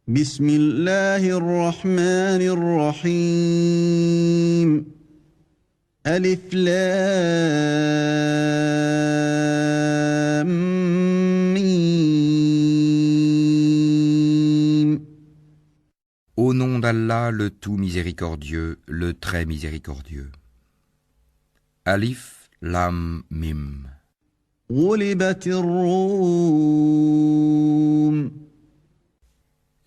بسم الله الرحمن الرحيم ألف لام ميم. Au nom d'Allah, le tout miséricordieux, le très miséricordieux. Alif, Lam, Mim. غلبت الروم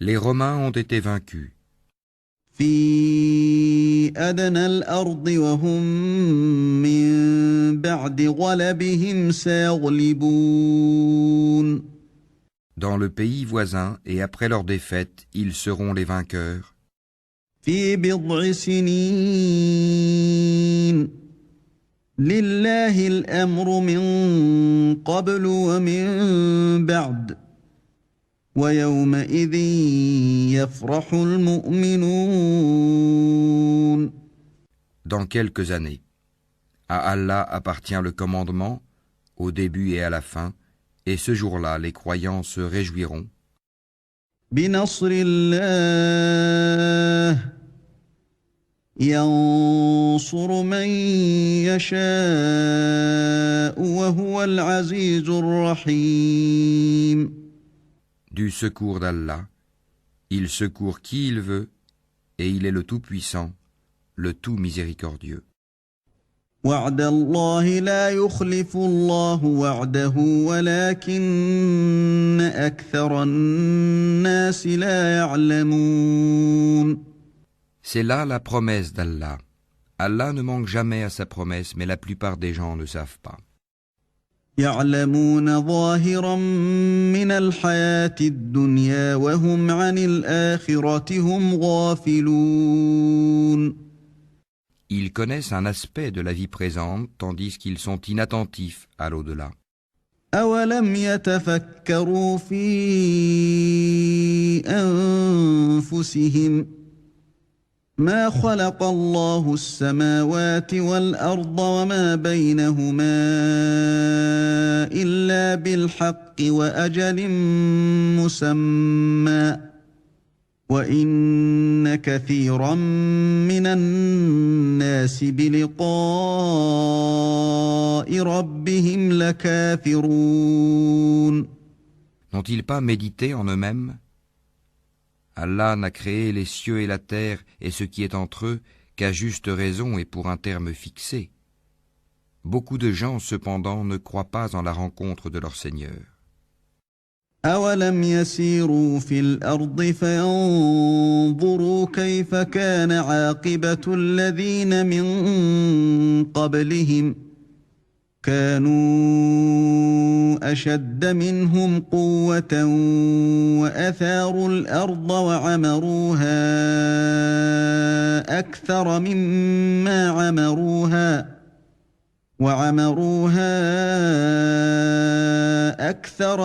Les Romains ont été vaincus في أدنى الأرض وهم من بعد غلبهم سيغلبون. dans le pays voisin et après leur défaite, ils seront les vainqueurs. في بضع سنين لله الأمر من قبل ومن بعد ويومئذ يفرح المؤمنون. Dans quelques années, à Allah appartient le commandement, au début et à la fin, et ce jour-là, les croyants se réjouiront. بنصر الله ينصر من يشاء وهو العزيز الرحيم. Du secours d'Allah, il secourt qui il veut, et il est le Tout-Puissant, le Tout Miséricordieux. وعد الله لا يخلف الله وعده ولكن أكثر الناس لا يعلمون. C'est là la promesse d'Allah. Allah ne manque jamais à sa promesse, mais la plupart des gens ne savent pas. يعلمون ظاهرا من الحياة الدنيا وهم عن الآخرة هم غافلون. Ils connaissent un aspect de la vie présente, tandis qu'ils sont inattentifs à l'au-delà. أولم يتفكروا في أنفسهم ما خلق الله السماوات والأرض وما بينهما إلا بالحق وأجل مسمى وإن كثيرا من الناس بلقاء ربهم لكافرون. N'ont-ils pas médité en eux-mêmes? Allah n'a créé les cieux et la terre et ce qui est entre eux qu'à juste raison et pour un terme fixé. Beaucoup de gens, cependant, ne croient pas en la rencontre de leur Seigneur. أولم يسيروا في الأرض فينظروا كيف كان عاقبة الذين من قبلهم كانوا أشد منهم قوة وأثاروا الأرض وعمروها أكثر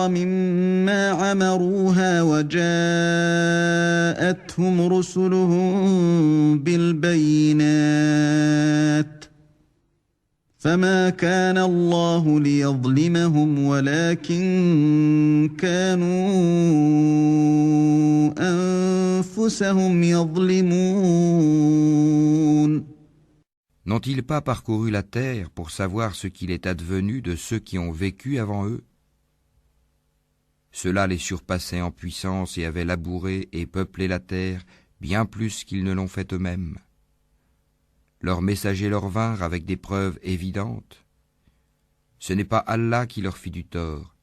مما عمروها وجاءتهم رسلهم بالبينات فما كان الله ليظلمهم ولكن كانوا أنفسهم يظلمون. N'ont-ils pas parcouru la terre pour savoir ce qu'il est advenu de ceux qui ont vécu avant eux? Ceux-là les surpassaient en puissance et avaient labouré et peuplé la terre bien plus qu'ils ne l'ont fait eux-mêmes. Leurs messagers leur vinrent avec des preuves évidentes. Ce n'est pas Allah qui leur fit du tort,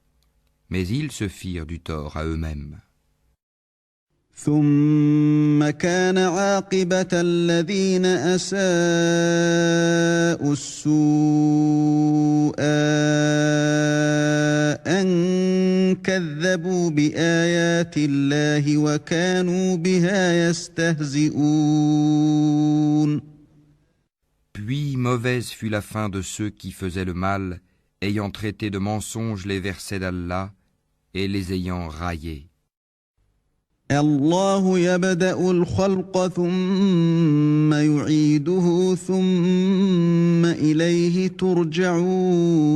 mais ils se firent du tort à eux-mêmes. ثم كان عاقبة الذين أساءوا السوء أن كذبوا بآيات الله وكانوا بها يستهزئون. Puis mauvaise fut la fin de ceux qui faisaient le mal, ayant traité de mensonges les versets d'Allah et les ayant raillés. الله يبدأ الخلق ثم يعيده ثم إليه ترجعون.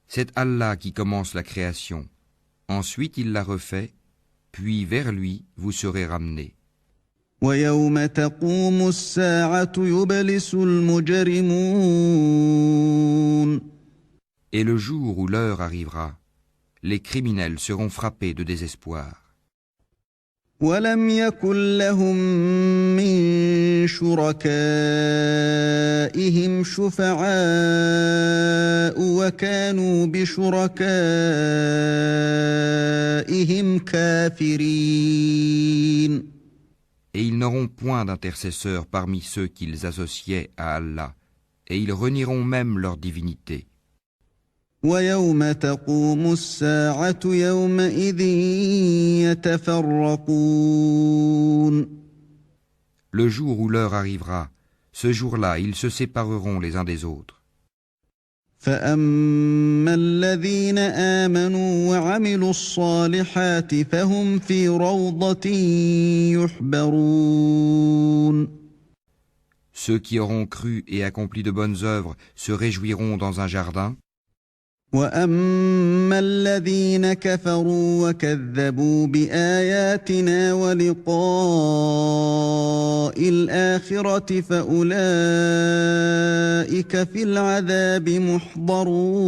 C'est Allah qui commence la création. Ensuite il la refait, puis vers lui vous serez ramenés. ويوم تقوم الساعة يبلس المجرمون. Et le jour où l'heure arrivera, les criminels seront frappés de désespoir. ولم يكن لهم من شركائهم شفعاء وكانوا بشركائهم كافرين. Et ils n'auront point d'intercesseurs parmi ceux qu'ils associaient à Allah, et ils renieront même leur divinité. ويوم تقوم الساعة يومئذ يتفرقون. Le jour où l'heure arrivera, ce jour-là, ils se sépareront les uns des autres. فأما الذين آمنوا وعملوا الصالحات فهم في روضة يحبرون. Ceux qui auront cru et accompli de bonnes œuvres se réjouiront dans un jardin. وأما الذين كفروا وكذبوا بآياتنا ولقاء الآخرة فأولئك في العذاب محضرون.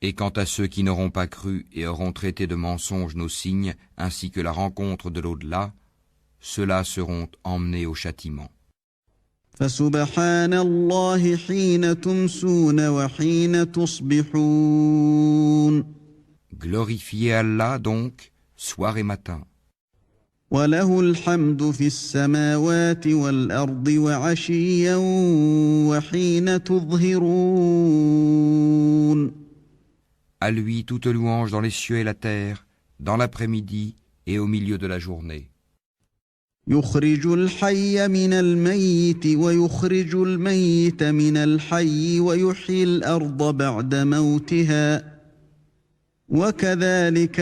Et quant à ceux qui n'auront pas cru et auront traité de mensonges nos signes, ainsi que la rencontre de l'au-delà, ceux-là seront emmenés au châtiment. فسبحان الله حين تمسون وحين تصبحون. Glorifiez Allah donc, soir et matin. وله الحمد في السماوات والأرض وعشيا وحين تظهرون. À lui toute louange dans les cieux et la terre, dans l'après-midi et au milieu de la journée. يخرج الحي من الميت ويخرج الميت من الحي ويحيي الأرض بعد موتها وكذلك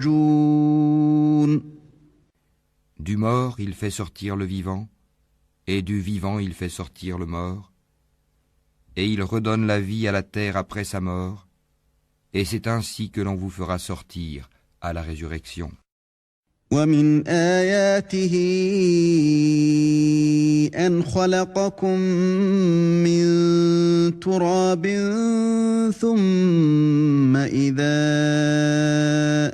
تخرجون. Du mort il fait sortir le vivant, et du vivant il fait sortir le mort, et il redonne la vie à la terre après sa mort, et c'est ainsi que l'on vous fera sortir à la résurrection. ومن آياته أن خلقكم من تراب ثم إذا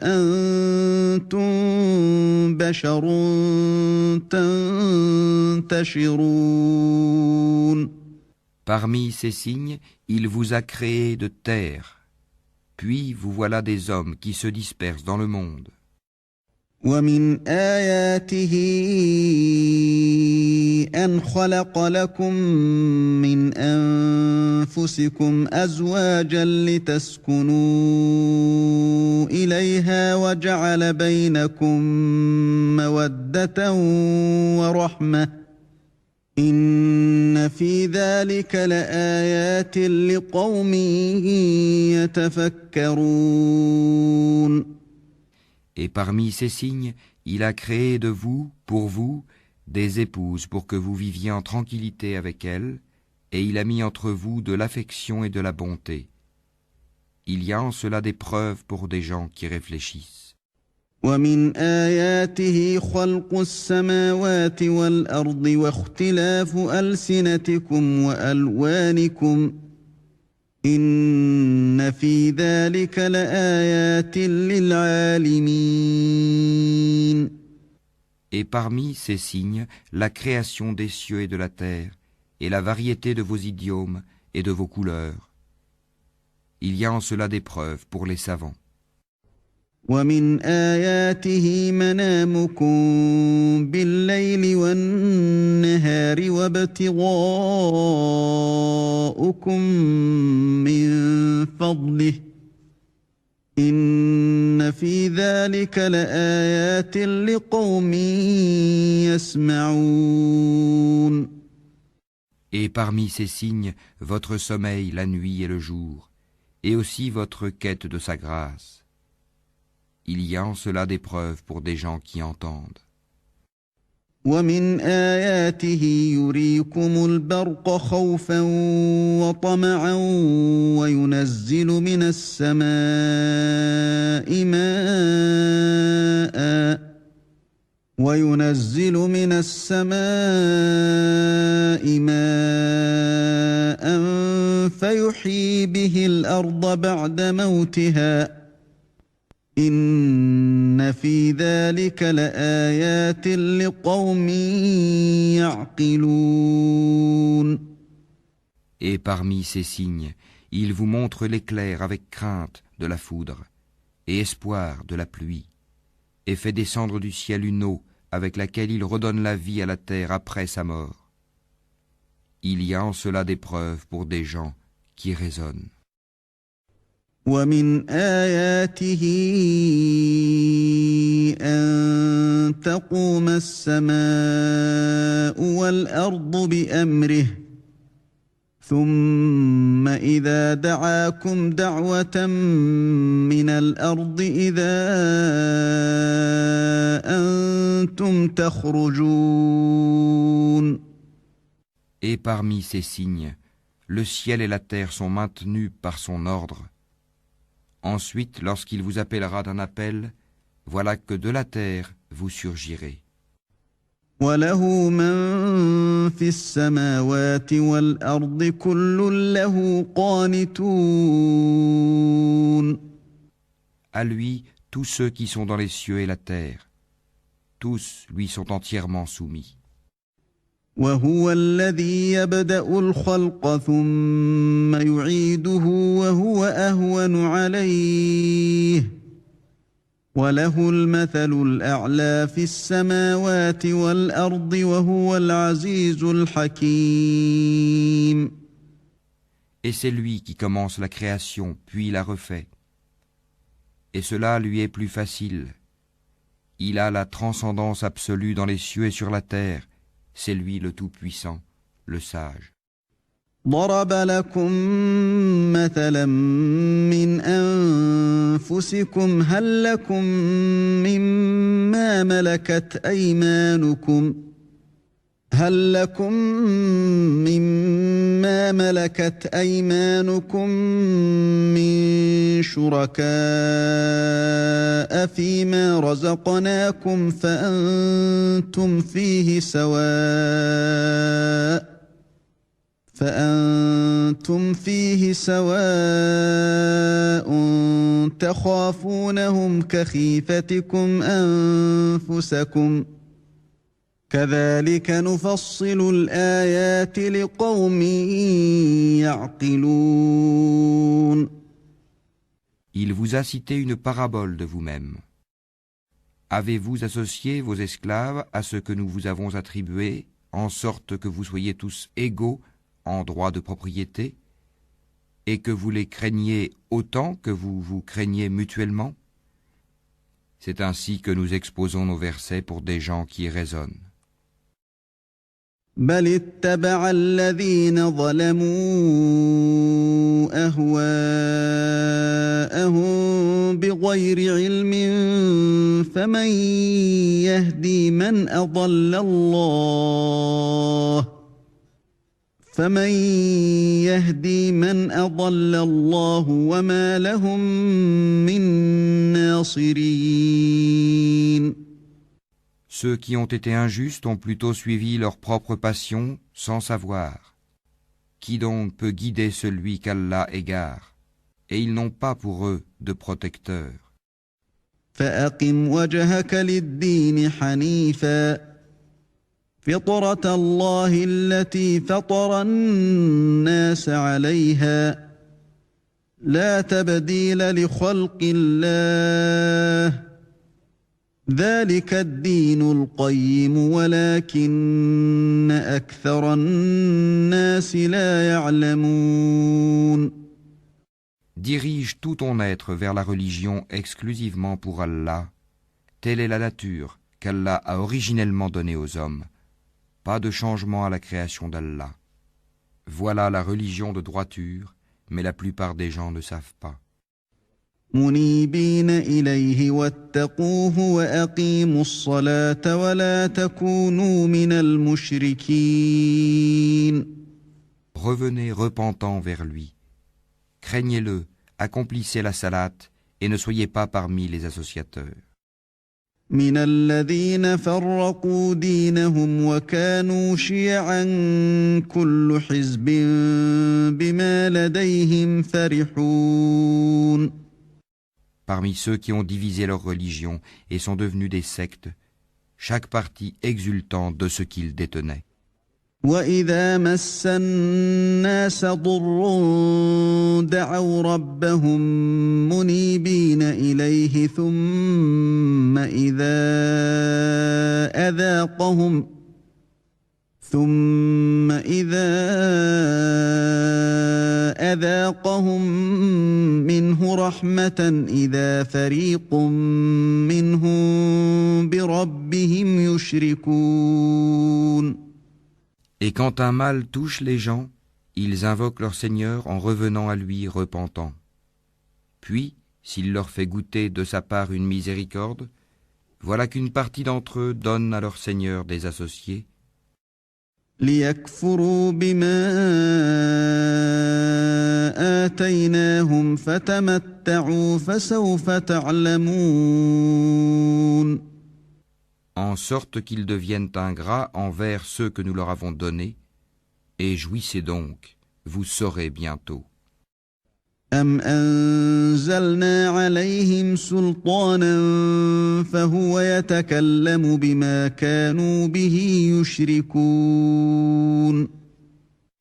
أنتم بشر تنتشرون. Parmi ces signes, il vous a créé de terre, puis vous voilà des hommes qui se dispersent dans le monde. ومن آياته أن خلق لكم من أنفسكم أزواجا لتسكنوا إليها وجعل بينكم مودة ورحمة إن في ذلك لآيات لقوم يتفكرون. Et parmi ces signes, il a créé de vous, pour vous, des épouses pour que vous viviez en tranquillité avec elles, et il a mis entre vous de l'affection et de la bonté. Il y a en cela des preuves pour des gens qui réfléchissent. ومن آياته خلق السماوات والأرض واختلاف ألسنتكم وألوانكم إن في ذلك لآيات للعالمين. Et parmi ces signes, la création des cieux et de la terre, et la variété de vos idiomes et de vos couleurs. Il y a en cela des preuves pour les savants. ومن آياته منامكم بالليل والنهار وابتغاؤكم من فضله إن في ذلك لآيات لقوم يسمعون. Et parmi ces signes, votre sommeil la nuit et le jour, et aussi votre quête de sa grâce. Il y a en cela des preuves pour des gens qui entendent. ومن آياته يريكم البرق خوفا وطمعا وينزل من السماء ماء وينزل من السماء ماء فيحيي به الأرض بعد موتها إن في ذلك لآيات لقوم يعقلون. Et parmi ces signes, il vous montre l'éclair avec crainte de la foudre et espoir de la pluie, et fait descendre du ciel une eau avec laquelle il redonne la vie à la terre après sa mort. Il y a en cela des preuves pour des gens qui raisonnent. ومن آياته أن تقوم السماء والأرض بأمره ثم إذا دعاكم دعوة من الأرض إذا أنتم تخرجون. Et parmi ces signes, le ciel et la terre sont maintenus par son ordre. Ensuite, lorsqu'il vous appellera d'un appel, voilà que de la terre vous surgirez. وله من في السماوات والأرض كل له قانتون. À lui, tous ceux qui sont dans les cieux et la terre, tous lui sont entièrement soumis. وهو الذي يبدأ الخلق ثم يعيده وهو أهون عليه وله المثل الأعلى في السماوات والأرض وهو العزيز الحكيم. Et c'est lui qui commence la création, puis la refait. Et cela lui est plus facile. Il a la transcendance absolue dans les cieux et sur la terre. C'est lui le Tout-Puissant, le Sage. ضرب لكم مثلا من أنفسكم هل لكم مما ملكت أيمانكم من شركاء فيما رزقناكم فأنتم فيه سواء تخافونهم كخيفتكم أنفسكم كذلك نفصل الآيات لقوم يعقلون. Il vous a cité une parabole de vous-même. Avez-vous associé vos esclaves à ce que nous vous avons attribué, en sorte que vous soyez tous égaux en droit de propriété, et que vous les craigniez autant que vous vous craignez mutuellement? C'est ainsi que nous exposons nos versets pour des gens qui raisonnent. بل اتبع الذين ظلموا أهواءهم بغير علم فمن يهدي من أضل الله وما لهم من ناصرين. Ceux qui ont été injustes ont plutôt suivi leur propre passion sans savoir. Qui donc peut guider celui qu'Allah égare? Et ils n'ont pas pour eux de protecteur. فأقم وجهك للدين حنيفا فطرة الله التي فطر الناس عليها لا تبديل لخلق الله ذلك الدين القيم ولكن أكثر الناس لا يعلمون. Dirige tout ton être vers la religion exclusivement pour Allah. Telle est la nature qu'Allah a originellement donnée aux hommes. Pas de changement à la création d'Allah. Voilà la religion de droiture, mais la plupart des gens ne savent pas. منيبين إليه واتقوه وأقيموا الصلاة ولا تكونوا من المشركين. Revenez repentant vers lui. Craignez-le, accomplissez la salate et ne soyez pas parmi les associateurs. من الذين فرقوا دينهم وكانوا شيعا كل حزب بما لديهم فرحون. Parmi ceux qui ont divisé leur religion et sont devenus des sectes, chaque parti exultant de ce qu'ils détenaient. وَإِذَا مَسَّ النَّاسَ ضُرٌّ دَعَوْا رَبَّهُم مُّنِيبِينَ إِلَيْهِ ثُمَّ إِذَا أَذَاقَهُم مِّنْهُ رَحْمَةً إِذَا فَرِيقٌ مِّنْهُم بِرَبِّهِمْ يُشْرِكُونَ. Et quand un mal touche les gens, ils invoquent leur Seigneur en revenant à lui repentants. Puis, s'il leur fait goûter de sa part une miséricorde, voilà qu'une partie d'entre eux donne à leur Seigneur des associés, لِيَكْفُرُوا بِمَا آتَيْنَاهُمْ فَتَمَتَّعُوا فَسَوْفَ تَعْلَمُونَ. en sorte qu'ils deviennent ingrats envers ceux que nous leur avons donnés, et jouissez donc, vous saurez bientôt. أَمْ أَنزَلْنَا عَلَيْهِمْ سُلْطَانًا فَهُوَ يَتَكَلَّمُ بِمَا كَانُوا بِهِ يُشْرِكُونَ.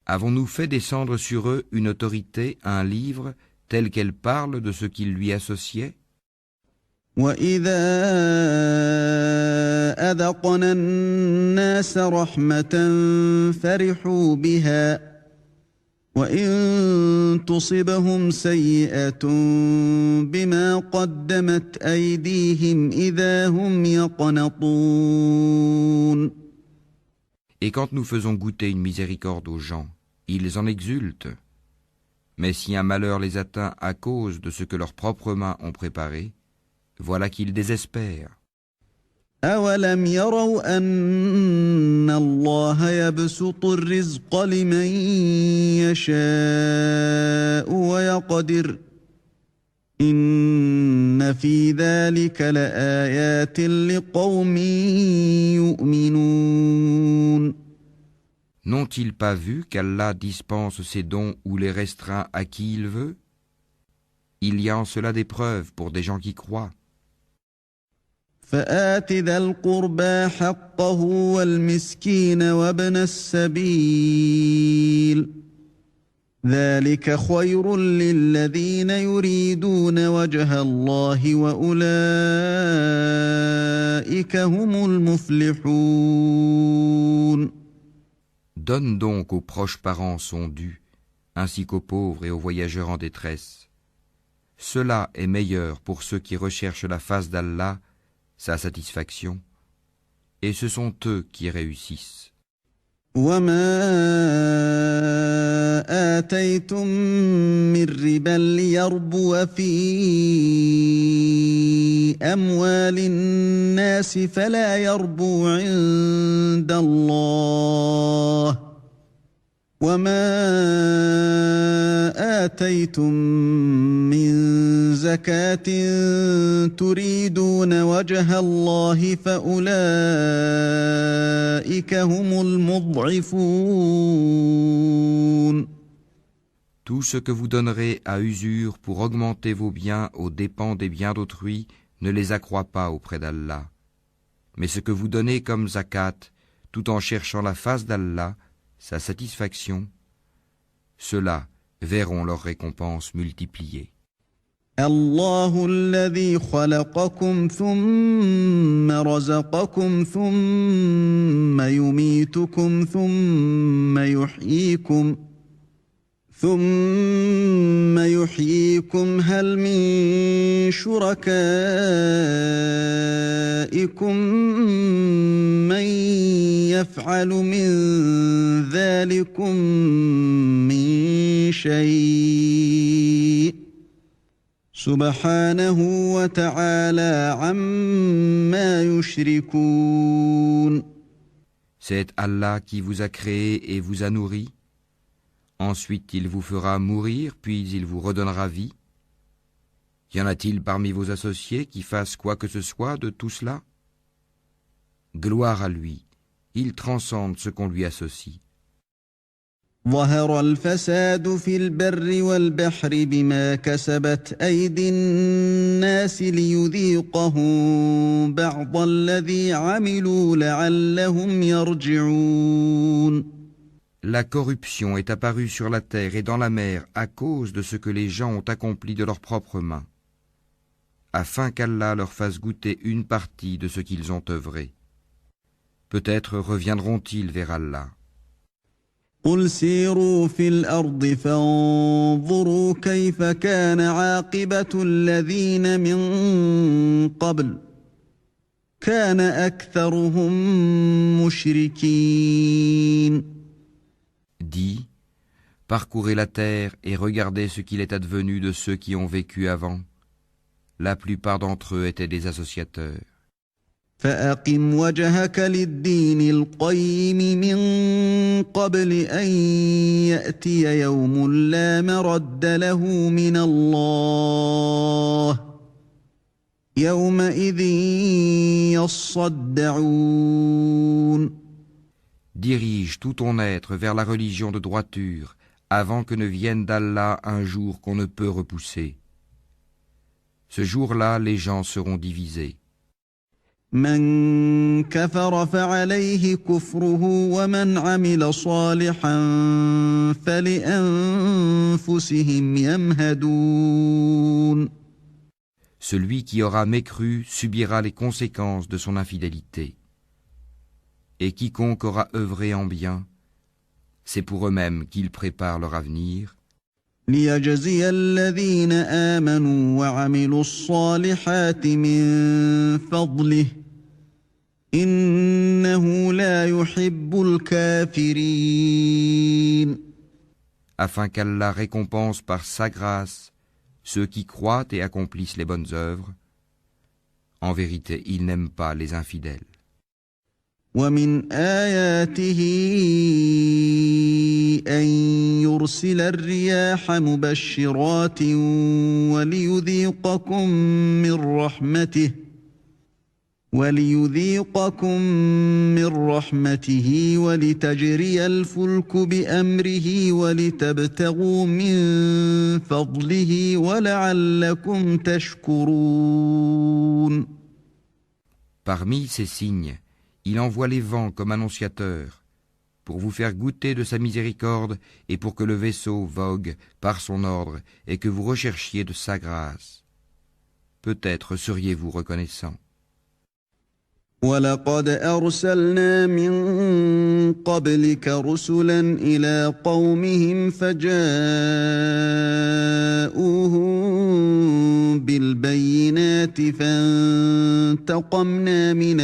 Avons-nous fait descendre sur eux une autorité, un livre, tel qu'elle parle de ce qu'ils lui associaient? وَإِذَا أَذَقْنَا النَّاسَ رَحْمَةً فَرِحُوا بِهَا وَإِن تُصِبْهُمْ سَيِّئَةٌ بِمَا قَدَّمَتْ أَيْدِيهِمْ إِذَا هُمْ يَقْنَطُونَ. Et quand nous faisons goûter une miséricorde aux gens, ils en exultent. Mais si un malheur les atteint à cause de ce que leurs propres mains ont préparé, voilà qu'ils désespèrent. أَوَلَمْ يَرَوْا أَنَّ اللَّهَ يَبْسُطُ الرِّزْقَ لِمَن يَشَاءُ وَيَقْدِرُ إِنَّ فِي ذَلِكَ لَآيَاتٍ لِقَوْمٍ يُؤْمِنُونَ. N'ont-ils pas vu qu'Allah dispense ses dons ou les restreint à qui il veut? Il y a en cela des preuves pour des gens qui croient. فآت ذا القربى حقه والمسكين وابن السبيل ذلك خير للذين يريدون وجه الله وأولئك هم المفلحون. Donne donc aux proches parents son dû, ainsi qu'aux pauvres et aux voyageurs en détresse. Cela est meilleur pour ceux qui recherchent la face d'Allah, sa satisfaction, et ce sont eux qui réussissent. وما آتيتم من ربا ليربو في أموال الناس فلا يربو عند الله وما آتيتم من زكاة تريدون وجه الله فأولئك هم المضعفون. Tout ce que vous donnerez à usure pour augmenter vos biens aux dépens des biens d'autrui ne les accroît pas auprès d'Allah. Mais ce que vous donnez comme zakat, tout en cherchant la face d'Allah, sa satisfaction, ceux-là verront leur récompense multipliée. الله الذي خلقكم ثم رزقكم ثم يميتكم ثم يحييكم هل من شركائكم من يفعل من ذلكم من شيء سبحانه وتعالى عما يشركون. C'est Allah qui vous a créé et vous a nourri. Ensuite, il vous fera mourir, puis il vous redonnera vie. Y en a-t-il parmi vos associés qui fassent quoi que ce soit de tout cela? Gloire à lui, il transcende ce qu'on lui associe. ظهر الفساد في البر والبحر بما كسبت أيدي الناس ليذيقهم بعض الذي عملوا لعلهم يرجعون. La corruption est apparue sur la terre et dans la mer à cause de ce que les gens ont accompli de leurs propres mains, afin qu'Allah leur fasse goûter une partie de ce qu'ils ont œuvré. Peut-être reviendront-ils vers Allah. قل سيروا في الأرض فانظروا كيف كان عاقبة الذين من قبل كان أكثرهم مشركين. Dis, parcourez la terre et regardez ce qu'il est advenu de ceux qui ont vécu avant. La plupart d'entre eux étaient des associateurs. فأقم وجهك للدين القيم من قبل أن يأتي يوم لا مرد له من الله يومئذ يصدعون. Dirige tout ton être vers la religion de droiture avant que ne vienne d'Allah un jour qu'on ne peut repousser. Ce jour-là, les gens seront divisés. من كفر فعليه كفره ومن عمل صالحا فلأنفسهم يمهدون. Celui qui aura mécru subira les conséquences de son infidélité. Et quiconque aura œuvré en bien, c'est pour eux-mêmes qu'ils préparent leur avenir, ليجزي الذين آمنوا وعملوا الصالحات من فضله إنه لا يحب الكافرين. afin qu'Allah récompense par sa grâce ceux qui croient et accomplissent les bonnes œuvres. En vérité, il n'aime pas les infidèles. ومن آياته أن يرسل الرياح مبشرات وليذيقكم من رحمته ولتجري الفلك بأمره ولتبتغوا من فضله ولعلكم تشكرون. Parmi ces signes, il envoie les vents comme annonciateurs, pour vous faire goûter de sa miséricorde et pour que le vaisseau vogue par son ordre et que vous recherchiez de sa grâce. Peut-être seriez-vous reconnaissant. وَلَقَدْ أَرْسَلْنَا مِن قَبْلِكَ رُسُلًا إِلَىٰ قَوْمِهِمْ فَجَاءُوهُم بِالْبَيِّنَاتِ فَانتَقَمْنَا مِنَ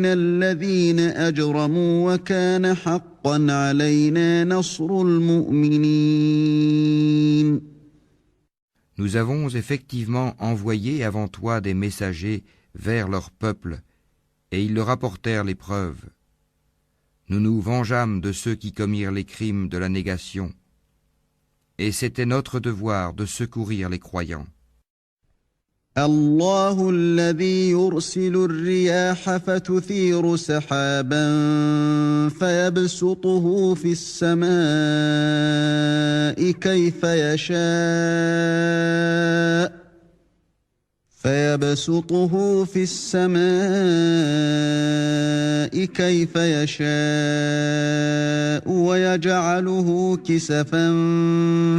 الَّذِينَ أَجْرَمُوا وَكَانَ حَقًّا عَلَيْنَا نَصْرُ الْمُؤْمِنِينَ. Nous avons effectivement envoyé avant toi des messagers vers leur peuple, et ils leur apportèrent les preuves. Nous nous vengeâmes de ceux qui commirent les crimes de la négation, et c'était notre devoir de secourir les croyants. الله الذي يرسل الرياح فتثير سحابا فيبسطه في السماء كيف يشاء ويجعله كسفا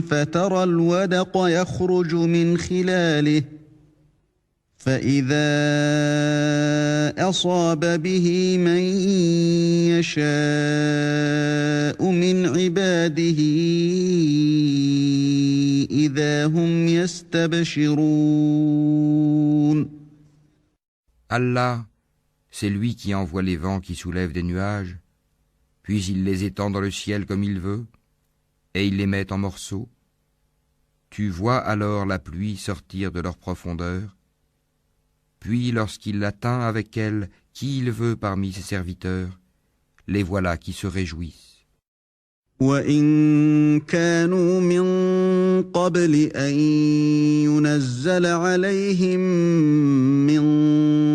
فترى الودق يخرج من خلاله فإذا أصاب به من يشاء من عباده إذا هم يستبشرون. Allah, c'est lui qui envoie les vents qui soulèvent des nuages, puis il les étend dans le ciel comme il veut, et il les met en morceaux. Tu vois alors la pluie sortir de leur profondeur. Puis, lorsqu'il atteint avec elle qui il veut parmi ses serviteurs, les voilà qui se réjouissent. وَإِن كَانُوا مِن قَبْلِ أَن ينزل عليهم من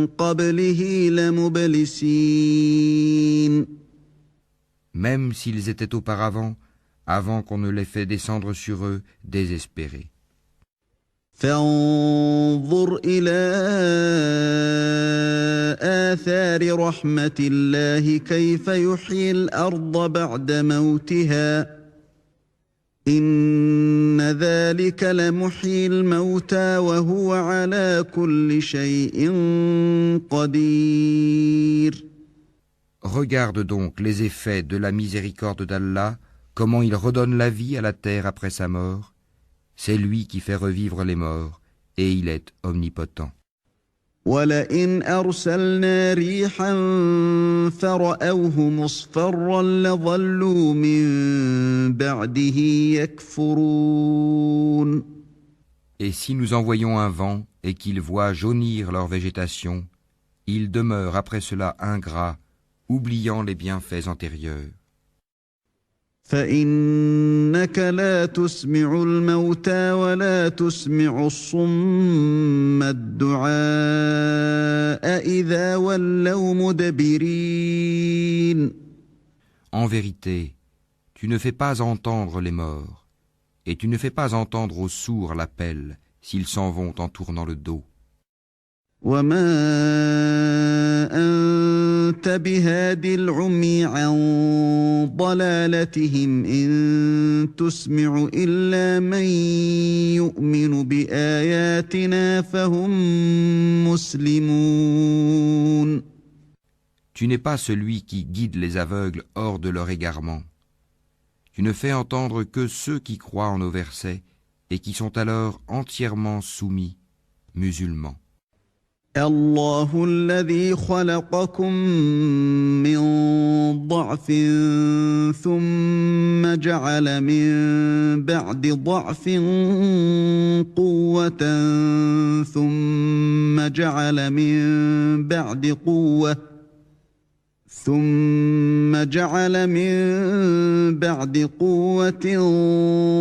قبله لمبلسين. Même s'ils étaient auparavant, avant qu'on ne les fait descendre sur eux, désespérés. فانظر إلى آثار رحمة الله كيف يحيي الأرض بعد موتها إن ذلك لمحيي الموتى وهو على كل شيء قدير. Regarde donc les effets de la miséricorde d'Allah, comment il redonne la vie à la terre après sa mort. C'est lui qui fait revivre les morts, et il est omnipotent. وَلَئِنْ أَرْسَلْنَا رِيحًا فَرَأَوْهُ مُصْفَرًّا لَظَلُّوا مِن بَعْدِهِ يَكْفُرُونَ. Et si nous envoyons un vent et qu'ils voient jaunir leur végétation, ils demeurent après cela ingrats, oubliant les bienfaits antérieurs. فإنك لا تسمع الموتى ولا تسمع الصم الدعاء إذا ولوا مدبرين. En vérité, tu ne fais pas entendre les morts, et tu ne fais pas entendre aux sourds l'appel s'ils s'en vont en tournant le dos. وما أنت بهاد العمي عن ضلالتهم إن تسمع إلا من يؤمن بآياتنا فهم مسلمون. Tu n'es pas celui qui guide les aveugles hors de leur égarement. Tu ne fais entendre que ceux qui croient en nos versets et qui sont alors entièrement soumis, musulmans. الله الذي خلقكم من ضعف ثم جعل من بعد ضعف قوة ثم جعل من بعد قوة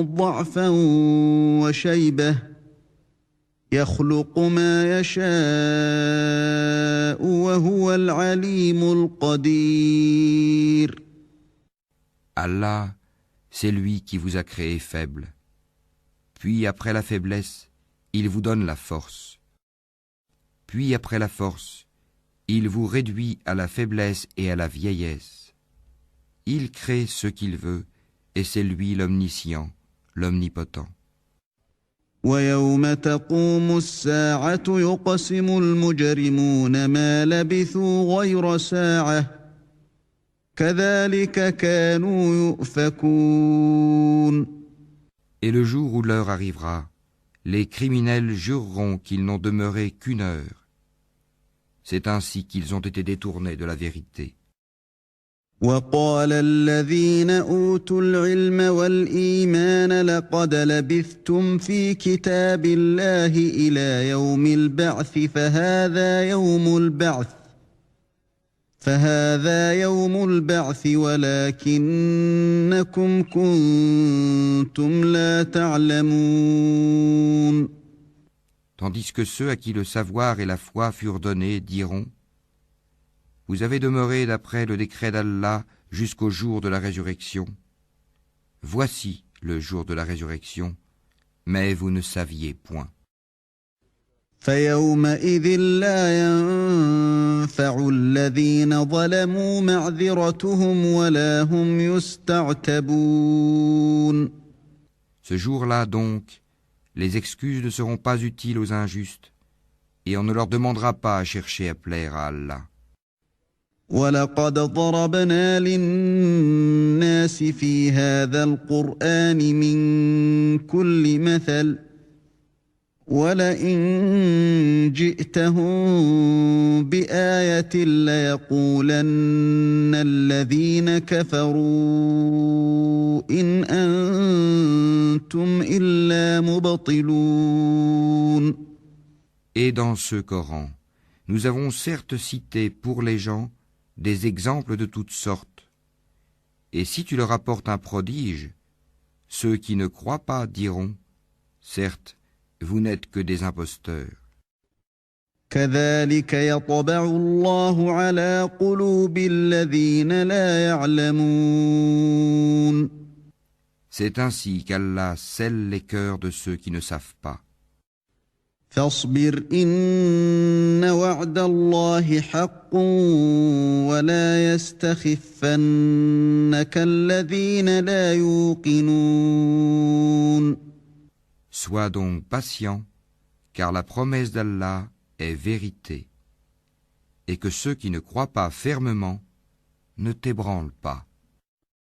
ضعفا وشيبة يخلق ما يشاء وهو العليم القدير. Allah, c'est lui qui vous a créé faible. Puis après la faiblesse, il vous donne la force. Puis après la force, il vous réduit à la faiblesse et à la vieillesse. Il crée ce qu'il veut, et c'est lui l'omniscient, l'omnipotent. ويوم تقوم الساعة يقسم المجرمون ما لبثوا غير ساعة كذلك كانوا يؤفكون. Et le jour où l'heure arrivera, les criminels jureront qu'ils n'ont demeuré qu'une heure. C'est ainsi qu'ils ont été détournés de la vérité. وقال الذين أوتوا العلم والإيمان لقد لبثتم في كتاب الله إلى يوم البعث فهذا يوم البعث ولكنكم كنتم لا تعلمون. Tandis que ceux à qui le savoir et la foi furent donnés diront: Vous avez demeuré d'après le décret d'Allah jusqu'au jour de la résurrection. Voici le jour de la résurrection, mais vous ne saviez point. فيومئذ لا ينفع الذين ظلموا معذرتهم ولا هم يستعتبون. Ce jour-là donc, les excuses ne seront pas utiles aux injustes, et on ne leur demandera pas à chercher à plaire à Allah. وَلَقَدْ ضَرَبْنَا لِلنَّاسِ فِي هَذَا الْقُرْآنِ مِنْ كُلِّ مَثَلٍ وَلَئِنْ جِئْتَهُمْ بِآيَةٍ لَيَقُولَنَّ الَّذِينَ كَفَرُوا إِنْ أَنْتُمْ إِلَّا مُبْطِلُونَ. Et dans ce Coran, nous avons certes cité pour les gens des exemples de toutes sortes. Et si tu leur apportes un prodige, ceux qui ne croient pas diront: Certes, Vous n'êtes que des imposteurs. كذلك يطبع الله على قلوب الذين لا يعلمون C'est ainsi qu'Allah scelle les cœurs de ceux qui ne savent pas. فاصبر إن وعد الله حق ولا يستخفنك الذين لا يوقنون Sois donc patient, car la promesse d'Allah est vérité, et que ceux qui ne croient pas fermement ne t'ébranlent pas.